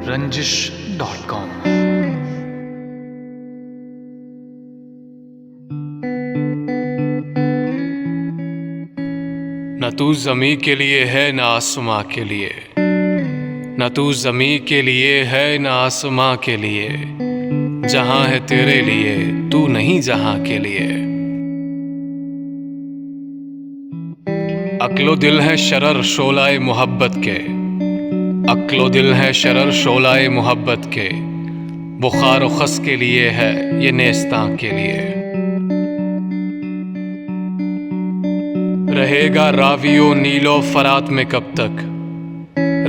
रंजिश.com। न तू ज़मीं के लिए है न आसमां के लिए, न तू ज़मीं के लिए है न आसमां के लिए, जहां है तेरे लिए तू नहीं जहां के लिए। अक्लो दिल है शरर शोलाए मोहब्बत के, अक्लो दिल है शरर शोलाए मोहब्बत के, बुखार व खस के लिए है ये नेस्तां के लिए। रहेगा रावियो नीलो फरात में कब तक,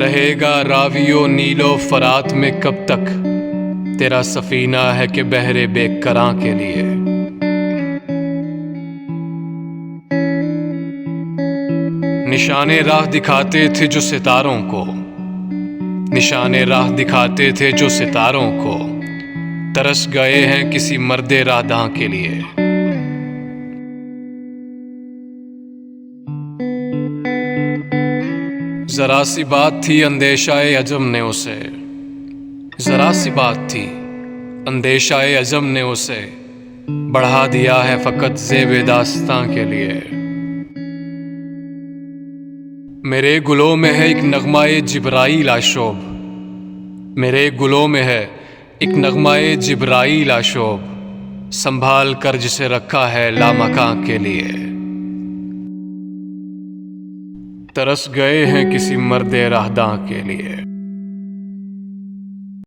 रहेगा रावियो नीलो फरात में कब तक, तेरा सफीना है कि बहरे बेकरां के लिए। निशाने राह दिखाते थे जो सितारों को, निशाने राह दिखाते थे जो सितारों को, तरस गए हैं किसी मर्दे राहदां के लिए। जरा सी बात थी अंदेशाए अजम ने उसे, जरा सी बात थी अंदेशाए अजम ने उसे, बढ़ा दिया है फकत ज़ेबे दास्तां के लिए। मेरे गुलों में है एक नगमाए जिब्राईल आशोब, मेरे गुलों में है एक नगमाए जिब्राईल आशोब, संभाल कर जिसे रखा है लामकां के लिए। तरस गए हैं किसी मर्दे राहदां के लिए।